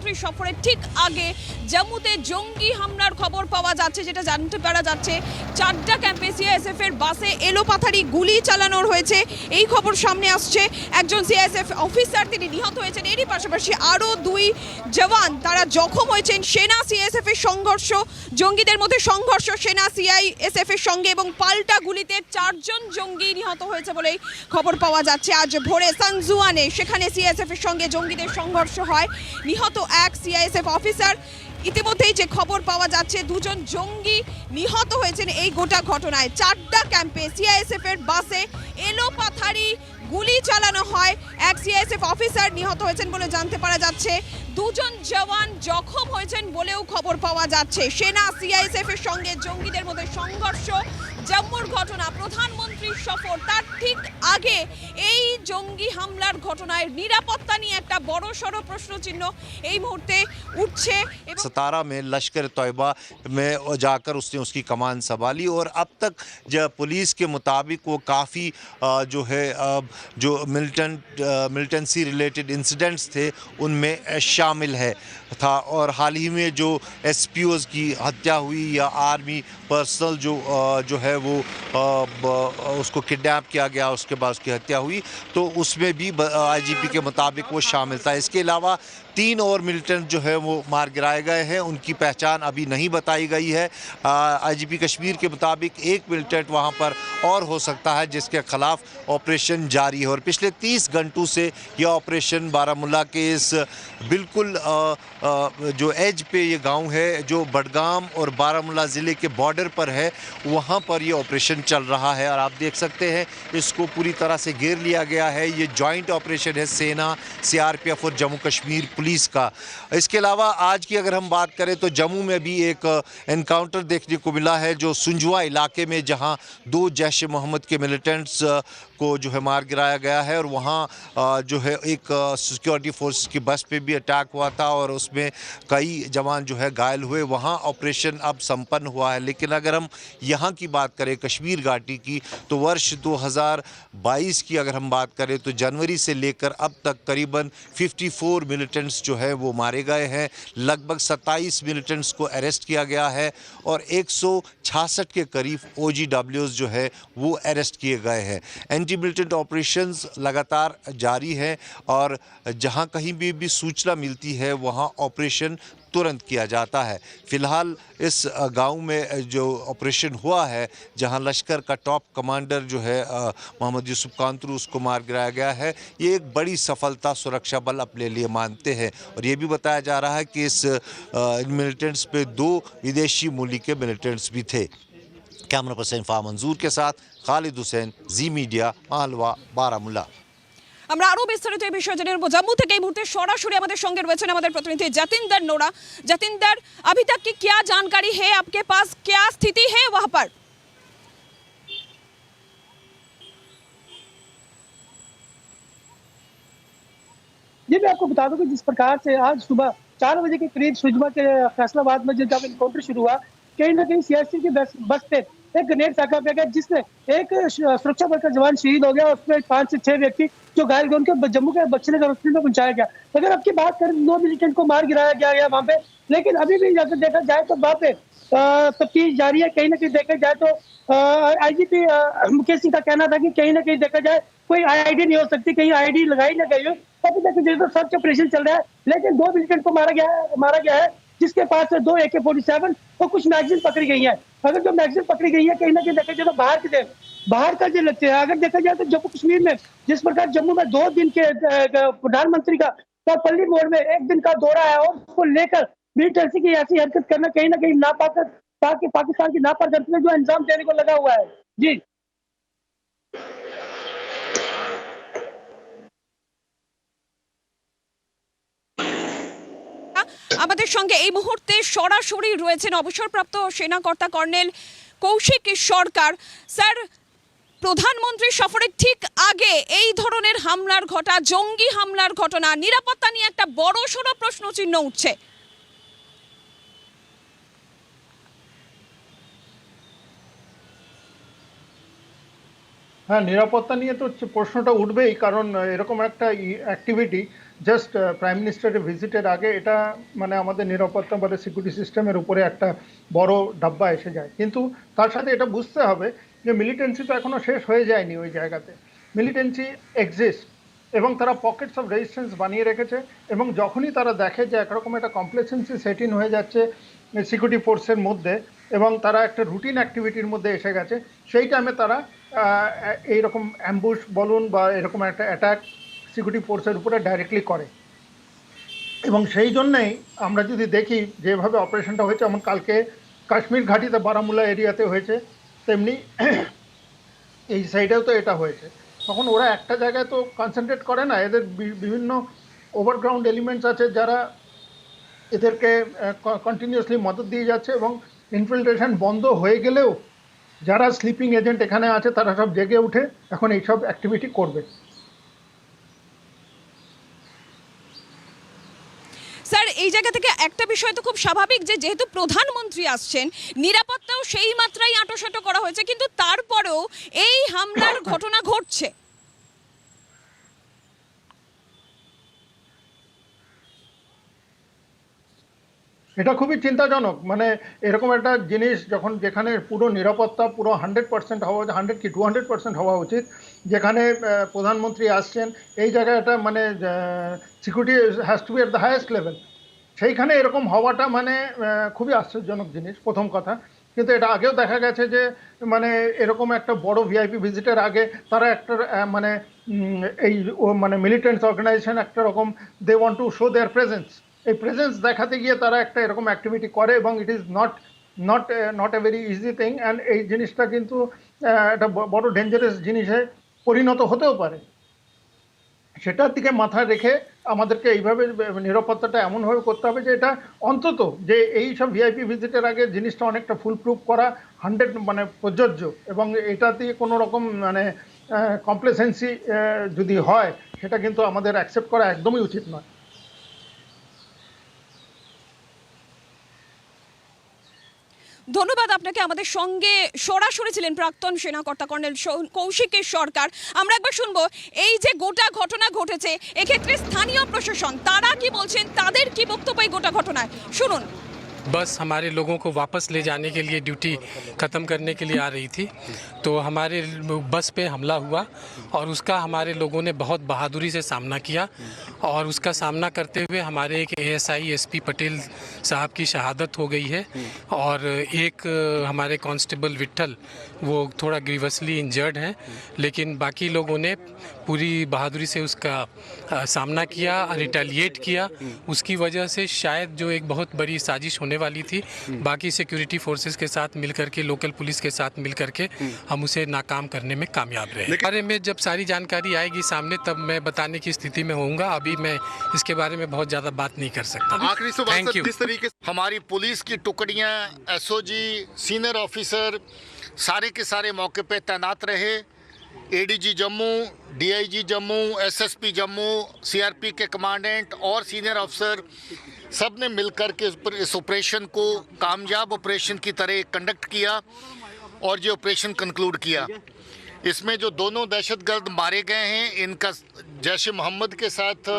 প্রধানমন্ত্রী সফরের ঠিক আগে জম্মুতে জঙ্গি হামলার খবর পাওয়া যাচ্ছে, যেটা জানতে পারা যাচ্ছে চারটা ক্যাম্পে সিআইএসএফ এর বাসে এলোপাথারি গুলি চালানোর হয়েছে। এই খবর সামনে আসছে। একজন সিআইএসএফ অফিসার তিনি নিহত হয়েছেন, এরই পাশাপাশি আরও 2 জওয়ান তারা জখম হয়েছেন। সেনা সিআইএসএফ এর সংঘর্ষ, জঙ্গিদের মধ্যে সংঘর্ষ সেনা সিআইএসএফ এর সঙ্গে, এবং পাল্টা গুলিতে 4 জন জঙ্গি নিহত হয়েছে বলেই খবর পাওয়া যাচ্ছে। আজ ভোরে সানজুয়ানে সেখানে সিআইএসএফ এর সঙ্গে জঙ্গিদের সংঘর্ষ হয়, নিহত এক সিআইএসএফ অফিসার। ইতিমধ্যেই যে খবর পাওয়া যাচ্ছে 2 জন জঙ্গি নিহত হয়েছেন এই গোটা ঘটনায়। চারটা ক্যাম্পে সিআইএসএফ এর বাসে এলোপাথারি গুলি চালানো হয়। এক সিআইএসএফ অফিসার নিহত হয়েছেন বলে জানতে পারা যাচ্ছে, 2 জন জওয়ান জখম হয়েছেন বলেও খবর পাওয়া যাচ্ছে। সেনা সিআইএসএফ এর সঙ্গে জঙ্গিদের মধ্যে সংঘর্ষ, জম্মুর ঘটনা, প্রধানমন্ত্রীর সফর, তার ঠিক আগে এই জঙ্গি হামলার ঘটনায় নিরাপত্তা নিয়ে একটা বড়সড় প্রশ্নচিহ্ন এই মুহূর্তে উঠছে। 17 में लश्कर तैयबा में जाकर उसने उसकी कमान संभाली और अब तक जो पुलिस के मुताबिक वो काफ़ी जो है जो मिलिटेंसी रिलेटेड इंसिडेंट्स थे उनमें शामिल था। और हाल ही में जो एसपीओज़ की हत्या हुई या आर्मी पर्सनल जो है वो उसको किडनैप किया गया, उसके बाद उसकी हत्या हुई, तो उसमें भी आईजीपी के मुताबिक वो शामिल था। इसके अलावा 3 और मिलिटेंट जो है वो मार गिराए गए हैं, उनकी पहचान अभी नहीं बताई गई है। आईजीपी कश्मीर के मुताबिक एक मिलिटेंट वहां पर और हो सकता है जिसके खिलाफ ऑपरेशन जारी है। और पिछले 30 घंटों से यह ऑपरेशन बारामूला के इस बिल्कुल जो एज पे ये गांव है, जो बडगाम और बारामूला ज़िले के बॉर्डर पर है, वहां पर ये ऑपरेशन चल रहा है। और आप देख सकते हैं इसको पूरी तरह से घेर लिया गया है। ये जॉइंट ऑपरेशन है सेना, सीआरपीएफ और जम्मू कश्मीर पुलिस का। इसके अलावा आज की अगर हम बात करें तो जम्मू में भी एक एनकाउंटर देखने को मिला है, जो सुंजवा इलाके में, जहां 2 जैश मोहम्मद के मिलिटेंट्स को जो है मार गिराया गया है। और वहां जो है एक सिक्योरिटी फोर्स की बस पे भी अटैक हुआ था और उसमें कई जवान जो है घायल हुए। वहां ऑपरेशन अब संपन्न हुआ है। लेकिन अगर हम यहाँ की बात करें कश्मीर घाटी की, तो वर्ष 2022 की अगर हम बात करें तो जनवरी से लेकर अब तक करीबन 54 मिलिटेंट्स जो है वो मारे गए हैं। लगभग 27 मिलिटेंट्स को अरेस्ट किया गया है और 166 के करीब OGWs जो है वो अरेस्ट किए गए हैं। एंटी मिलिटेंट ऑपरेशंस लगातार जारी है और जहां कहीं भी सूचना मिलती है वहां ऑपरेशन तुरंत किया जाता है। फिलहाल इस गांव में जो ऑपरेशन हुआ है, जहां लश्कर का टॉप कमांडर जो है मोहम्मद यूसुफ कांतरू, उसको मार गिराया गया है, ये एक बड़ी सफलता सुरक्षा बल अपने लिए मानते हैं। और ये भी बताया जा रहा है कि इस मिलिटेंट्स पे 2 विदेशी मूल्य के मिलिटेंट्स भी थे। कैमरा पर्सन फा मंजूर के साथ खालिद हुसैन, जी मीडिया, मालवा, बारामूला। আমরা আরো বিস্তারিত এই বিষয়ে জেনে নেব। জম্মু থেকে এই মুহূর্তে সরাসরি আমাদের সঙ্গে রয়েছেন আমাদের প্রতিনিধি जतिंदर नोरा। जतिंदर, अभी तक की क्या जानकारी है आपके पास, क्या स्थिति है वहां पर? जी, मैं आपको बता दूं कि जिस प्रकार से आज सुबह 4 बजे के करीब सुजमा के फैसलाबाद में जब एनकाउंटर शुरू हुआ, कहीं ना कहीं सीआरसी की बस पे एक ग्रेनेड फेंका गया, जिसमें एक सुरक्षा बल का जवान शहीद हो गया और उसमें 5 से 6 व्यक्ति जो घायल हुए उनको जम्मू के बच्चनगर हॉस्पिटल में पहुंचाया गया। अगर आपकी बात करें 2 मिलिटेंट को मार गिराया गया वहां पे, लेकिन अभी भी अगर देखा जाए तो वहां पे तफ्तीश जारी है। कहीं ना कहीं देखा जाए तो आईजीपी मुकेश सिंह का कहना था कि कहीं ना कहीं देखा जाए कोई आईडी नहीं हो सकती, कहीं आईडी लगाई ना गई हो। अभी तक तो सर्च ऑपरेशन चल रहा है, लेकिन 2 मिलिटेंट को मारा गया है, जिसके पास से 2 AK-47 और कुछ मैगजीन पकड़ी गई है। अगर जो मैगजीन पकड़ी गई है कहीं ना कहीं देखा जाए तो बाहर का जो लगते हैं। अगर देखा जाए तो जम्मू कश्मीर में जिस प्रकार जम्मू में 2 दिन के प्रधानमंत्री का पल्ली मोड़ में 1 दिन का दौरा है और उसको लेकर मिलिटेंसी की ऐसी हरकत करना कहीं ना कहीं पाकिस्तान की नापाकदर्शी में जो अंजाम देने को लगा हुआ है। जी আমাদের সঙ্গে এই মুহূর্তে সরাসরি রয়েছেন অবসরপ্রাপ্ত সেনাকর্তা কর্নেল কৌশিক সরকার। স্যার, প্রধানমন্ত্রী সফরের ঠিক আগে এই ধরনের হামলার জঙ্গি হামলার ঘটনা, নিরাপত্তা নিয়ে একটা বড়সড় প্রশ্নচিহ্ন উঠছে। হ্যাঁ, নিরাপত্তা নিয়ে তো প্রশ্নটা উঠবেই, কারণ এরকম একটা অ্যাক্টিভিটি জাস্ট প্রাইম মিনিস্টারের ভিজিটের আগে এটা মানে আমাদের নিরাপত্তা বা সিকিউরিটি সিস্টেমের উপরে একটা বড় ডাব্বা এসে যায়। কিন্তু তার সাথে এটা বুঝতে হবে যে মিলিটেন্সি তো এখনও শেষ হয়ে যায়নি ওই জায়গাতে, মিলিটেন্সি এক্সিস্ট এবং তারা পকেটস অফ রেজিস্ট্যান্স বানিয়ে রেখেছে এবং যখনই তারা দেখে যে একরকম একটা কমপ্লেসেন্সি সেট ইন হয়ে যাচ্ছে সিকিউরিটি ফোর্সের মধ্যে এবং তারা একটা রুটিন অ্যাক্টিভিটির মধ্যে এসে গেছে, সেই টাইমে তারা এইরকম অ্যাম্বুশ বলুন বা এরকম একটা অ্যাটাক সিকিউরিটি ফোর্সের উপরে ডাইরেক্টলি করে। এবং সেই জন্যেই আমরা যদি দেখি যেভাবে অপারেশনটা হয়েছে, যেমন কালকে কাশ্মীর ঘাটিতে বারামুলা এরিয়াতে হয়েছে, তেমনি এই সাইডেও তো এটা হয়েছে। তখন ওরা একটা জায়গায় তো কনসেন্ট্রেট করে না, এদের বিভিন্ন ওভারগ্রাউন্ড এলিমেন্টস আছে যারা এদেরকে কন্টিনিউয়াসলি মদত দিয়ে যাচ্ছে এবং ইনফিল্ট্রেশন বন্ধ হয়ে গেলেও যারা স্লিপিং এজেন্ট এখানে আছে তারা সব জেগে উঠে এখন এইসব অ্যাক্টিভিটি করবে। স্যার, এই জায়গা থেকে একটা বিষয় তো খুব স্বাভাবিক যে যেহেতু প্রধানমন্ত্রী আসছেন, নিরাপত্তাও সেই মাত্রায় আঁটোসাঁটো করা হয়েছে, কিন্তু তারপরেও এই হামলার ঘটনা ঘটছে। এটা খুবই চিন্তাজনক। মানে এরকম একটা জিনিস যখন যেখানে পুরো নিরাপত্তা পুরো 100% হওয়া, 100 কি 200% হওয়া উচিত, যেখানে প্রধানমন্ত্রী আসছেন, এই জায়গাটা মানে security has to be at the highest level, সেইখানে এরকম হওয়াটা মানে খুবই আশ্চর্যজনক জিনিস, প্রথম কথা। কিন্তু এটা আগেও দেখা গেছে যে মানে এরকম একটা বড় ভিআইপি ভিজিটের আগে তারা একটা মানে এই মানে মিলিটেন্টস অর্গানাইজেশন একটা রকম they want to show their presence, এই প্রেজেন্স দেখাতে গিয়ে তারা একটা এরকম অ্যাক্টিভিটি করে এবং it is not a very easy thing. And এই জিনিসটা কিন্তু একটা বড় ডেঞ্জারাস জিনিসে পরিণত হতেও পারে। সেটার দিকে মাথায় রেখে আমাদেরকে এইভাবে নিরাপত্তাটা এমনভাবে করতে হবে যে এটা অন্তত যে এই সব ভিআইপি ভিজিটের আগে জিনিসটা অনেকটা ফুল প্রুফ করা 100 মানে প্রযোজ্য, এবং এটা দিয়ে কোনো রকম মানে কমপ্লেসেন্সি যদি হয় সেটা কিন্তু আমাদের অ্যাকসেপ্ট করা একদমই উচিত নয়। ধন্যবাদ আপনাকে। আমাদের সঙ্গে সরাসরি ছিলেন প্রাক্তন সেনাকর্তা কর্নেল কৌশিকের সরকার। আমরা একবার শুনবো এই যে গোটা ঘটনা ঘটেছে, এক্ষেত্রে স্থানীয় প্রশাসন তারা কি বলছেন, তাদের কি বক্তব্য এই গোটা ঘটনায়, শুনুন। बस हमारे लोगों को वापस ले जाने के लिए ड्यूटी ख़त्म करने के लिए आ रही थी, तो हमारे बस पे हमला हुआ और उसका हमारे लोगों ने बहुत बहादुरी से सामना किया और उसका सामना करते हुए हमारे एक एएसआई एसपी पटेल साहब की शहादत हो गई है और एक हमारे कांस्टेबल विट्ठल वो थोड़ा ग्रीवसली इंजर्ड हैं, लेकिन बाकी लोगों ने पूरी बहादुरी से उसका सामना किया, रिटेलिएट किया। उसकी वजह से शायद जो एक बहुत बड़ी साजिश होने वाली थी, बाकी सिक्योरिटी फोर्सेस के साथ मिलकर के, लोकल पुलिस के साथ मिलकर के हम उसे नाकाम करने में कामयाब रहे। बारे में जब सारी जानकारी आएगी सामने तब मैं बताने की स्थिति में होऊंगा, अभी मैं इसके बारे में बहुत ज़्यादा बात नहीं कर सकता। आखिरी सवाल सर, जिस तरीके से हमारी पुलिस की टुकड़ियां, एसओजी, सीनियर ऑफिसर सारे के सारे मौके पे तैनात रहे, ADG Jammu, DIG Jammu, SSP Jammu, CRP के कमांडेंट और सीनियर अफसर सब ने मिलकर के इस ऑपरेशन को कामयाब ऑपरेशन की तरह कंडक्ट किया और ये ऑपरेशन कंक्लूड किया। इसमें जो दोनों दहशतगर्द मारे गए हैं इनका जैश ए मोहम्मद के साथ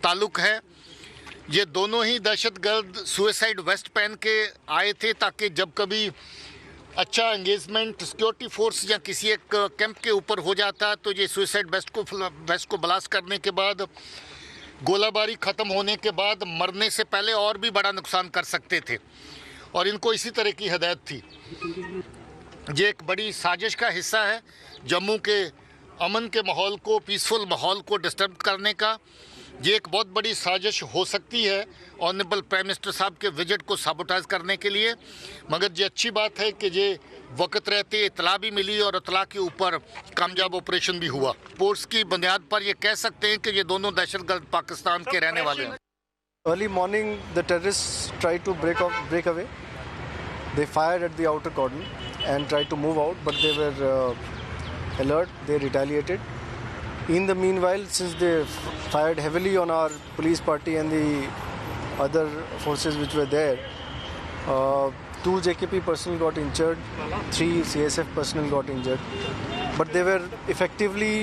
ताल्लुक़ है। ये दोनों ही दहशतगर्द सुसाइड वेस्ट पहन के आए थे ताकि जब कभी अच्छा एंगेजमेंट सिक्योरिटी फोर्स या किसी एक कैंप के ऊपर हो जाता तो ये सुसाइड वेस्ट को ब्लास्ट करने के बाद, गोलाबारी ख़त्म होने के बाद मरने से पहले और भी बड़ा नुकसान कर सकते थे और इनको इसी तरह की हिदायत थी। ये एक बड़ी साजिश का हिस्सा है जम्मू के अमन के माहौल को, पीसफुल माहौल को डिस्टर्ब करने का। ये एक बहुत बड़ी साजिश हो सकती है ऑनरेबल प्राइम मिनिस्टर साहब के विजिट को साबोटाइज करने के लिए, मगर ये अच्छी बात है कि ये वक्त रहते इतला भी मिली और इतला के ऊपर कामयाब ऑपरेशन भी हुआ। रिपोर्ट्स की बुनियाद पर ये कह सकते हैं कि ये दोनों दहशतगर्द पाकिस्तान के रहने वाले हैं। Early morning, the terrorists tried to break away. They fired at the outer cordon and tried to move out, but they were alert. They retaliated. In the meanwhile, since they fired heavily on our police party and the other forces which were there, 2 JKP personnel got injured, 3 CSF personnel got injured, but they were effectively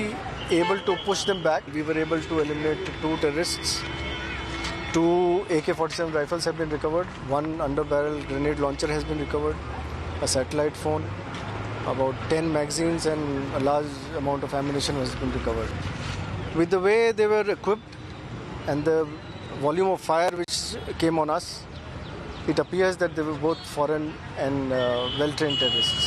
able to push them back. We were able to eliminate 2 terrorists. 2 AK-47 rifles have been recovered. 1 under-barrel grenade launcher has been recovered. A satellite phone. About 10 magazines and a large amount of ammunition has been recovered. With the way they were equipped and the volume of fire which came on us, it appears that they were both foreign and well-trained terrorists.